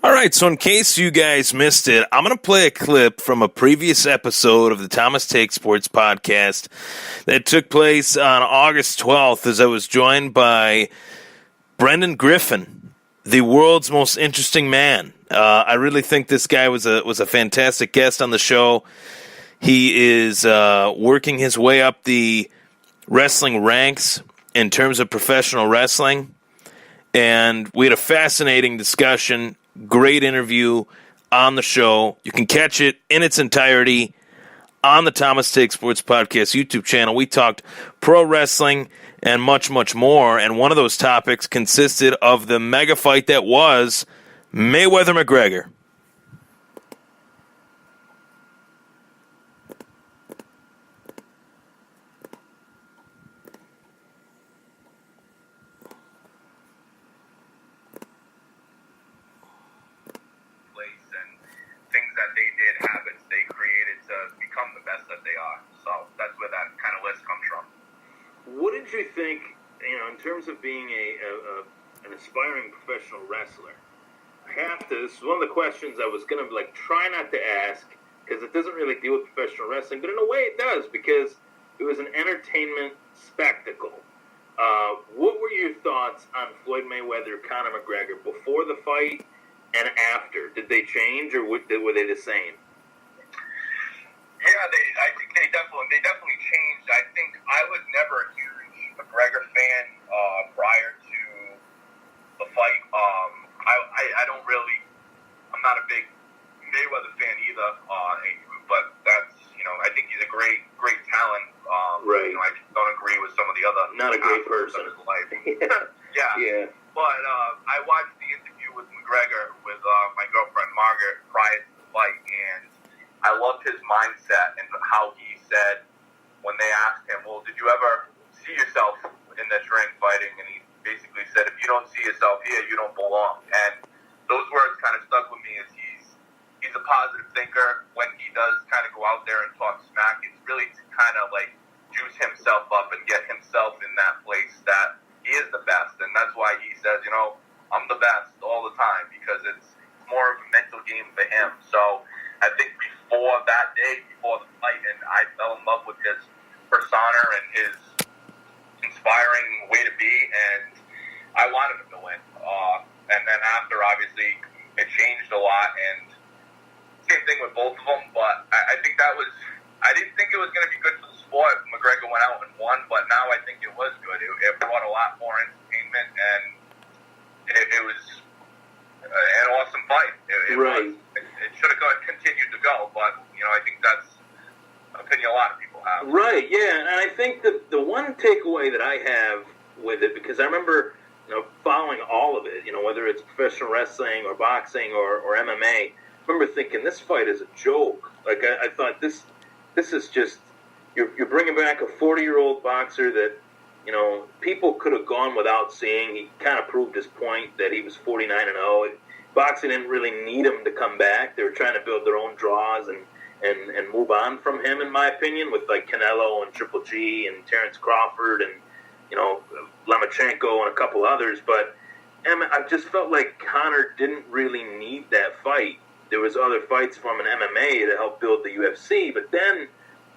All right, so in case you guys missed it, I'm going to play a clip from a previous episode of the Thomas Take Sports podcast that took place on August 12th as I was joined by Brendan Griffin, the world's most interesting man. I really think this guy was a fantastic guest on the show. He is working his way up the wrestling ranks in terms of professional wrestling, and we had a fascinating discussion. Great interview on the show. You can catch it in its entirety on the Thomas Take Sports Podcast YouTube channel. We talked pro wrestling and much, much more. And one of those topics consisted of the mega fight that was Mayweather-McGregor. That they did, habits they created to become the best that they are. So that's where that kind of list comes from. What did you think, in terms of being an aspiring professional wrestler? This is one of the questions I was going to try not to ask because it doesn't really deal with professional wrestling, but in a way it does because it was an entertainment spectacle. What were your thoughts on Floyd Mayweather, Conor McGregor before the fight and after? Did they change, or were they the same? Yeah, I think they definitely changed. I think I was never a huge McGregor fan prior to the fight. I'm not a big Mayweather fan either. But that's, I think he's a great talent. Right. I just don't agree with some of the other. Not a great person. Of his life. Yeah. But I watched the interview with McGregor with my girlfriend Margaret prior to the fight, and I loved his mindset and how he said when they asked him, well, did you ever see yourself in this ring fighting? And he basically said, if you don't see yourself here, you don't belong. And those words kind of stuck with me as he's a positive thinker. When he does kind of go out there and talk smack, it's really to kind of juice himself up and get himself in that place that he is the best. And that's why he says, I'm the best all the time, because it's more of a mental game for him. So I think before that day, before the fight, and I fell in love with his persona and his inspiring way to be, and I wanted him to win. And then after, obviously, it changed a lot, and same thing with both of them, but I think I didn't think it was going to be good for the sport. McGregor went out and won, but now I think it was good. It brought a lot more entertainment, and it was an awesome fight. Right. It should have continued to go, but, I think that's an opinion a lot of people have. Right, yeah, and I think the one takeaway that I have with it, because I remember, following all of it, whether it's professional wrestling or boxing or MMA, I remember thinking this fight is a joke. I thought this is just, you're bringing back a 40-year-old boxer that, people could have gone without seeing. He kind of proved his point that he was 49-0. Boxing didn't really need him to come back. They were trying to build their own draws and move on from him, in my opinion, with Canelo and Triple G and Terrence Crawford and, Lomachenko and a couple others. But I just felt like Conor didn't really need that fight. There was other fights from an MMA that helped build the UFC. But then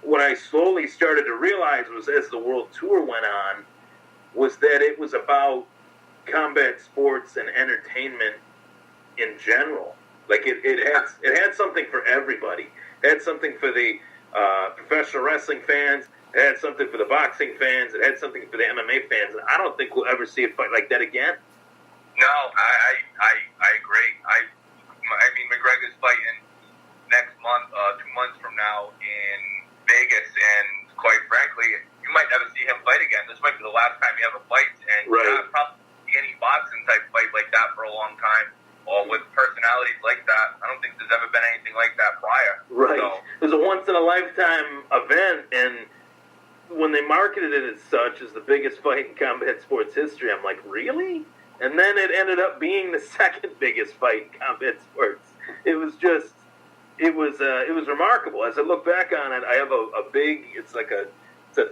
what I slowly started to realize was, as the World Tour went on, was that it was about combat sports and entertainment in general. It had something for everybody. It had something for the professional wrestling fans. It had something for the boxing fans. It had something for the MMA fans. And I don't think we'll ever see a fight like that again. No, I agree. I mean, McGregor's fighting next month, 2 months from now in Vegas, and quite frankly, you might never see him fight again. This might be the last time he ever fights, and right. Not probably any boxing type fight like that for a long time, or with personalities like that. I don't think there's ever been anything like that prior. Right. So, it was a once-in-a-lifetime event, and when they marketed it as such, as the biggest fight in combat sports history, I'm like, really? And then it ended up being the second biggest fight in combat sports. It was remarkable. As I look back on it, I have a big, it's a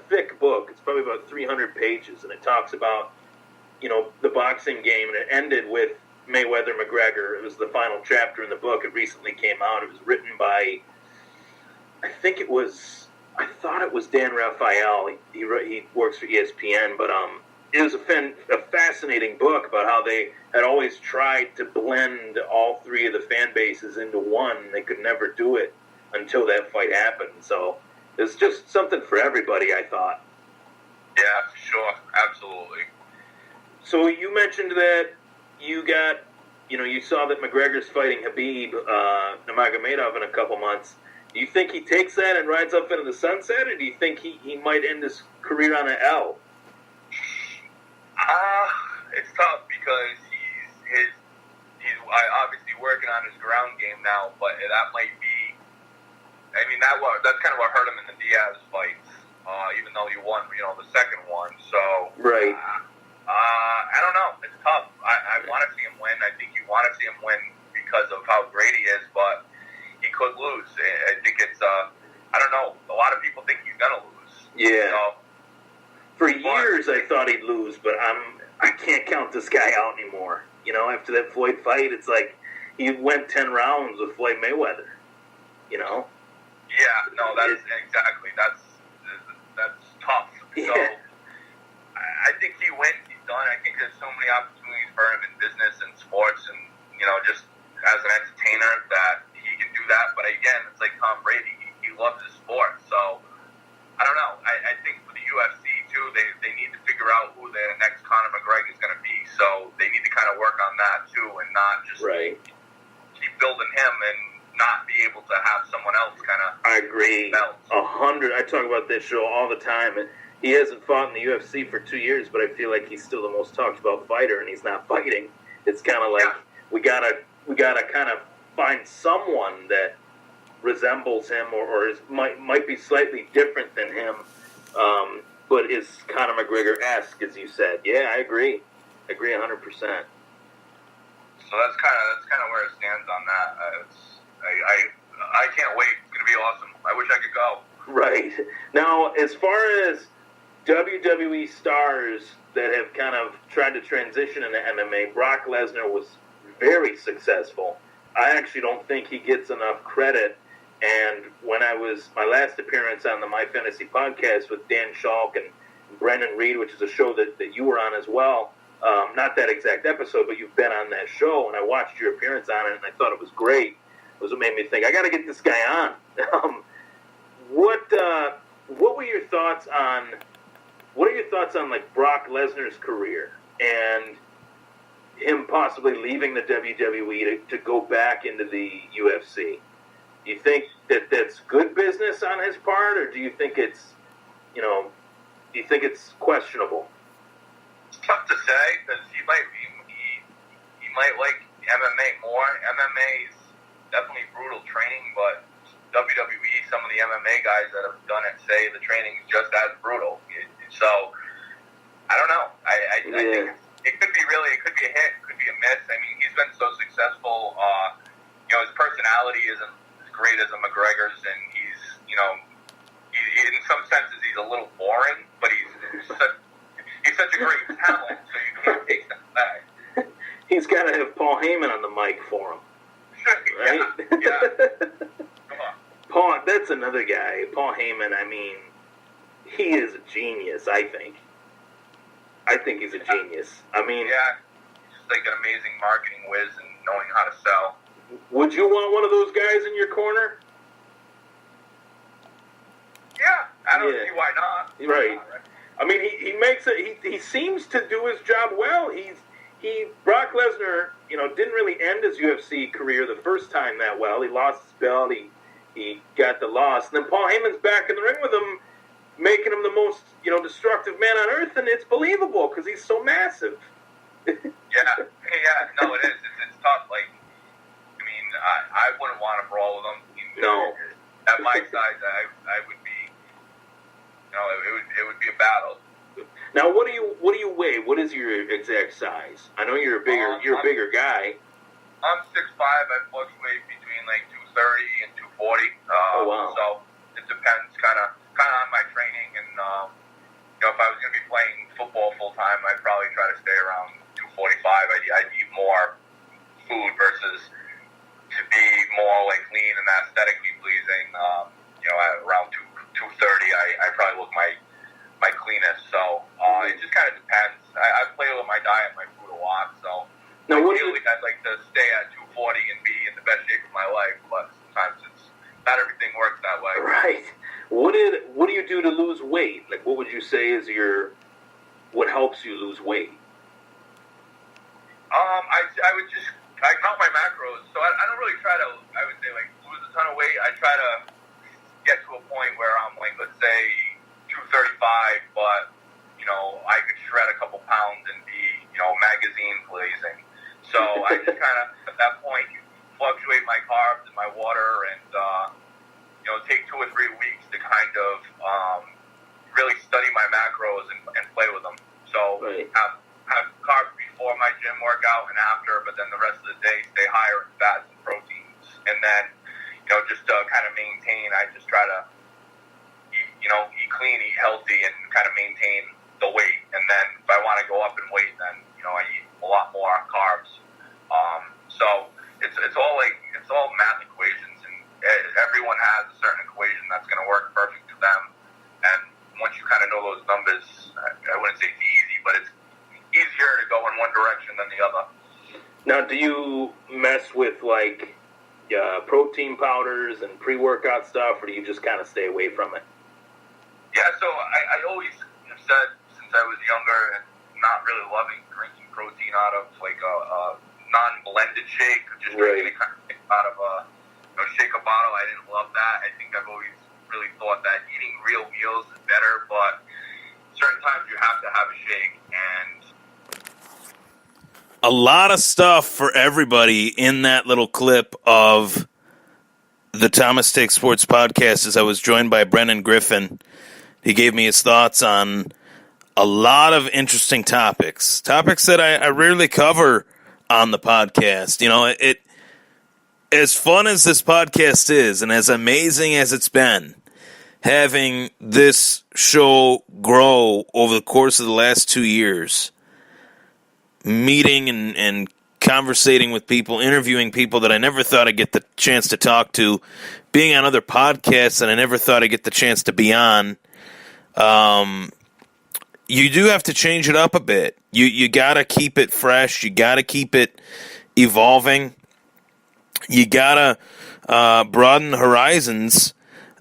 thick book. It's probably about 300 pages, and it talks about, the boxing game, and it ended with Mayweather McGregor. It was the final chapter in the book. It recently came out. It was written by, I thought it was Dan Raphael. He works for ESPN, but it was a fascinating book about how they had always tried to blend all three of the fan bases into one. They could never do it until that fight happened. So it's just something for everybody, I thought. Yeah, for sure. Absolutely. So you mentioned that you saw that McGregor's fighting Khabib Nurmagomedov in a couple months. Do you think he takes that and rides up into the sunset, or do you think he might end his career on an L? It's tough because he's obviously working on his ground game now, but that might be. I mean, that's kind of what hurt him in the Diaz fights, even though he won, the second one. So right. I don't know. It's tough. I want to see him win. I think you want to see him win because of how great he is, but he could lose. I think it's. I don't know. A lot of people think he's gonna lose. Yeah. So, for years, I thought he'd lose, but I can't count this guy out anymore. After that Floyd fight, it's like he went 10 rounds with Floyd Mayweather. Yeah, no, that's exactly. That's tough. Yeah. So I think he wins. He's done. I think there's so many opportunities for him in business and sports, and just as an entertainer that he can do that. But again, it's like Tom Brady. He loves his sport. So I don't know. I think for the UFC too, they need to figure out who the next Conor McGregor is going to be. So they need to kind of work on that too, and not just keep building him and not be able to have someone else kind of. I agree. 100. I talk about this show all the time, and he hasn't fought in the UFC for 2 years, but I feel like he's still the most talked about fighter, and he's not fighting. It's kind of like we gotta kind of find someone that resembles him or might be slightly different than him, but is Conor McGregor-esque, as you said. Yeah, I agree. I agree 100%. So that's kind of where it stands on that. I can't wait. It's going to be awesome. I wish I could go. Right. Now, as far as WWE stars that have kind of tried to transition into MMA, Brock Lesnar was very successful. I actually don't think he gets enough credit. And when my last appearance on the My Fantasy podcast with Dan Schalk and Brendan Reed, which is a show that you were on as well, not that exact episode, but you've been on that show, and I watched your appearance on it, and I thought it was great. It was what made me think, I got to get this guy on. What were your thoughts on? What are your thoughts on like Brock Lesnar's career and him possibly leaving the WWE to go back into the UFC? Do you think that's good business on his part, or do you think it's questionable? It's tough to say because he might like MMA more. MMA is definitely brutal training, but WWE, some of the MMA guys that have done it say the training is just as brutal. So I don't know. I think it could be it could be a hit, it could be a miss. I mean, he's been so successful. His personality isn't as great as a McGregor's, and he's in some senses he's a little boring, but he's such a great talent, so you can't take that back. He's got to have Paul Heyman on the mic for him, right? Yeah. Come on. Paul, that's another guy. Paul Heyman, I mean, he is a genius, I think. I think he's a genius. I mean... Yeah, he's just like an amazing marketing whiz and knowing how to sell. Would you want one of those guys in your corner? Yeah, I don't see why not. Right. I mean, he makes it. He seems to do his job well. Brock Lesnar, didn't really end his UFC career the first time that well. He lost his belt. He got the loss. And then Paul Heyman's back in the ring with him, making him the most destructive man on earth, and it's believable because he's so massive. No, it is. It's tough. Like, I mean, I wouldn't want to brawl with him. No. At my size, I would be. It would be a battle. Now, what do you weigh? What is your exact size? I know you're a bigger guy. I'm 6'5". I fluctuate between like 230 and 240. Oh wow! So it depends, kind of on my training, and if I was going to be playing football full time, I'd probably try to stay around 245. I'd eat more Now, ideally, I'd like to stay at 240 and be in the best shape of my life, but sometimes not everything works that way. Right. What do you do to lose weight? Like, what would you say is what helps you lose weight? I count my macros, so I don't really try to, I would say, like, lose a ton of weight. I try to get to a point where I'm, like, let's say 235, but, you know, I could shred a couple pounds and be, you know, magazine blazing. So I just kind of, at that point, fluctuate my carbs and my water and, you know, take 2 or 3 weeks to kind of really study my macros and play with them. So have carbs before my gym workout and after, but then the rest of the day stay higher in fats and proteins. And then, you know, just to kind of maintain, I just try to eat clean, eat healthy, and kind of maintain the weight. And then if I want to go up in weight, then, you know, I eat a lot more carbs. So it's all math equations, and everyone has a certain equation that's going to work perfect for them. And once you kind of know those numbers, I wouldn't say it's easy, but it's easier to go in one direction than the other. Now, do you mess with, like, protein powders and pre-workout stuff, or do you just kind of stay away from it? Yeah, so I always have said, since I was younger, and not really loving drinking protein out of, like, a non-blended shake, just drinking it out of a shaker bottle. I didn't love that. I think I've always really thought that eating real meals is better, but certain times you have to have a shake, and a lot of stuff for everybody in that little clip of the Thomas Take Sports podcast as I was joined by Brendan Griffin. He gave me his thoughts on a lot of interesting topics that I rarely cover on the podcast. You know, it as fun as this podcast is and as amazing as it's been, having this show grow over the course of the last 2 years, meeting and conversating with people, interviewing people that I never thought I'd get the chance to talk to, being on other podcasts that I never thought I'd get the chance to be on. You do have to change it up a bit. You got to keep it fresh. You got to keep it evolving. You got to broaden the horizons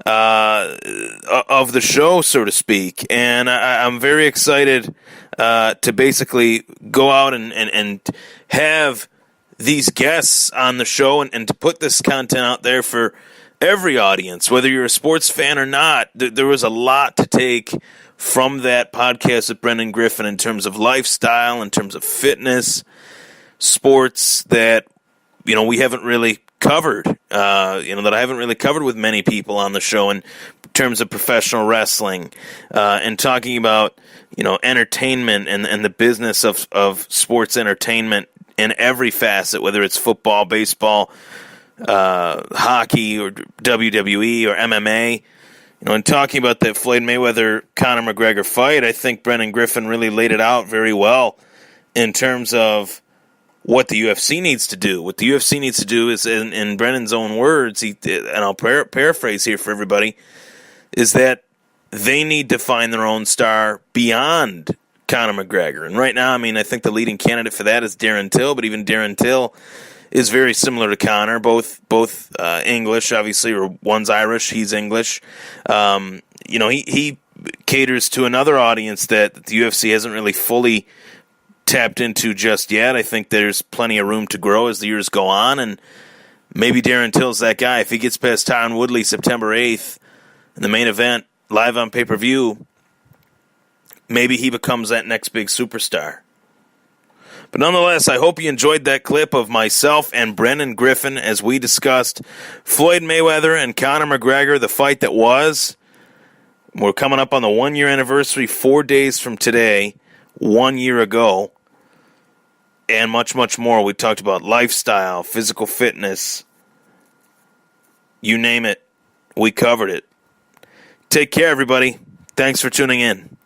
of the show, so to speak. And I'm very excited to basically go out and have these guests on the show and to put this content out there for every audience, whether you're a sports fan or not. There was a lot to take from that podcast with Brendan Griffin in terms of lifestyle, in terms of fitness, sports that, you know, we haven't really covered, that I haven't really covered with many people on the show in terms of professional wrestling, and talking about, you know, entertainment and the business of sports entertainment in every facet, whether it's football, baseball, hockey, or WWE or MMA. You know, and talking about that Floyd Mayweather Conor McGregor fight, I think Brendan Griffin really laid it out very well in terms of what the UFC needs to do. What the UFC needs to do is, in Brendan's own words, and I'll paraphrase here for everybody, is that they need to find their own star beyond Conor McGregor. And right now, I mean, I think the leading candidate for that is Darren Till, but even Darren Till is very similar to Conor, both English, obviously, or one's Irish, he's English. He caters to another audience that the UFC hasn't really fully tapped into just yet. I think there's plenty of room to grow as the years go on, and maybe Darren Till's that guy. If he gets past Tyron Woodley September 8th in the main event, live on pay-per-view, maybe he becomes that next big superstar. But nonetheless, I hope you enjoyed that clip of myself and Brendan Griffin as we discussed Floyd Mayweather and Conor McGregor, the fight that was. We're coming up on the 1-year anniversary 4 days from today, 1 year ago, and much, much more. We talked about lifestyle, physical fitness, you name it, we covered it. Take care, everybody. Thanks for tuning in.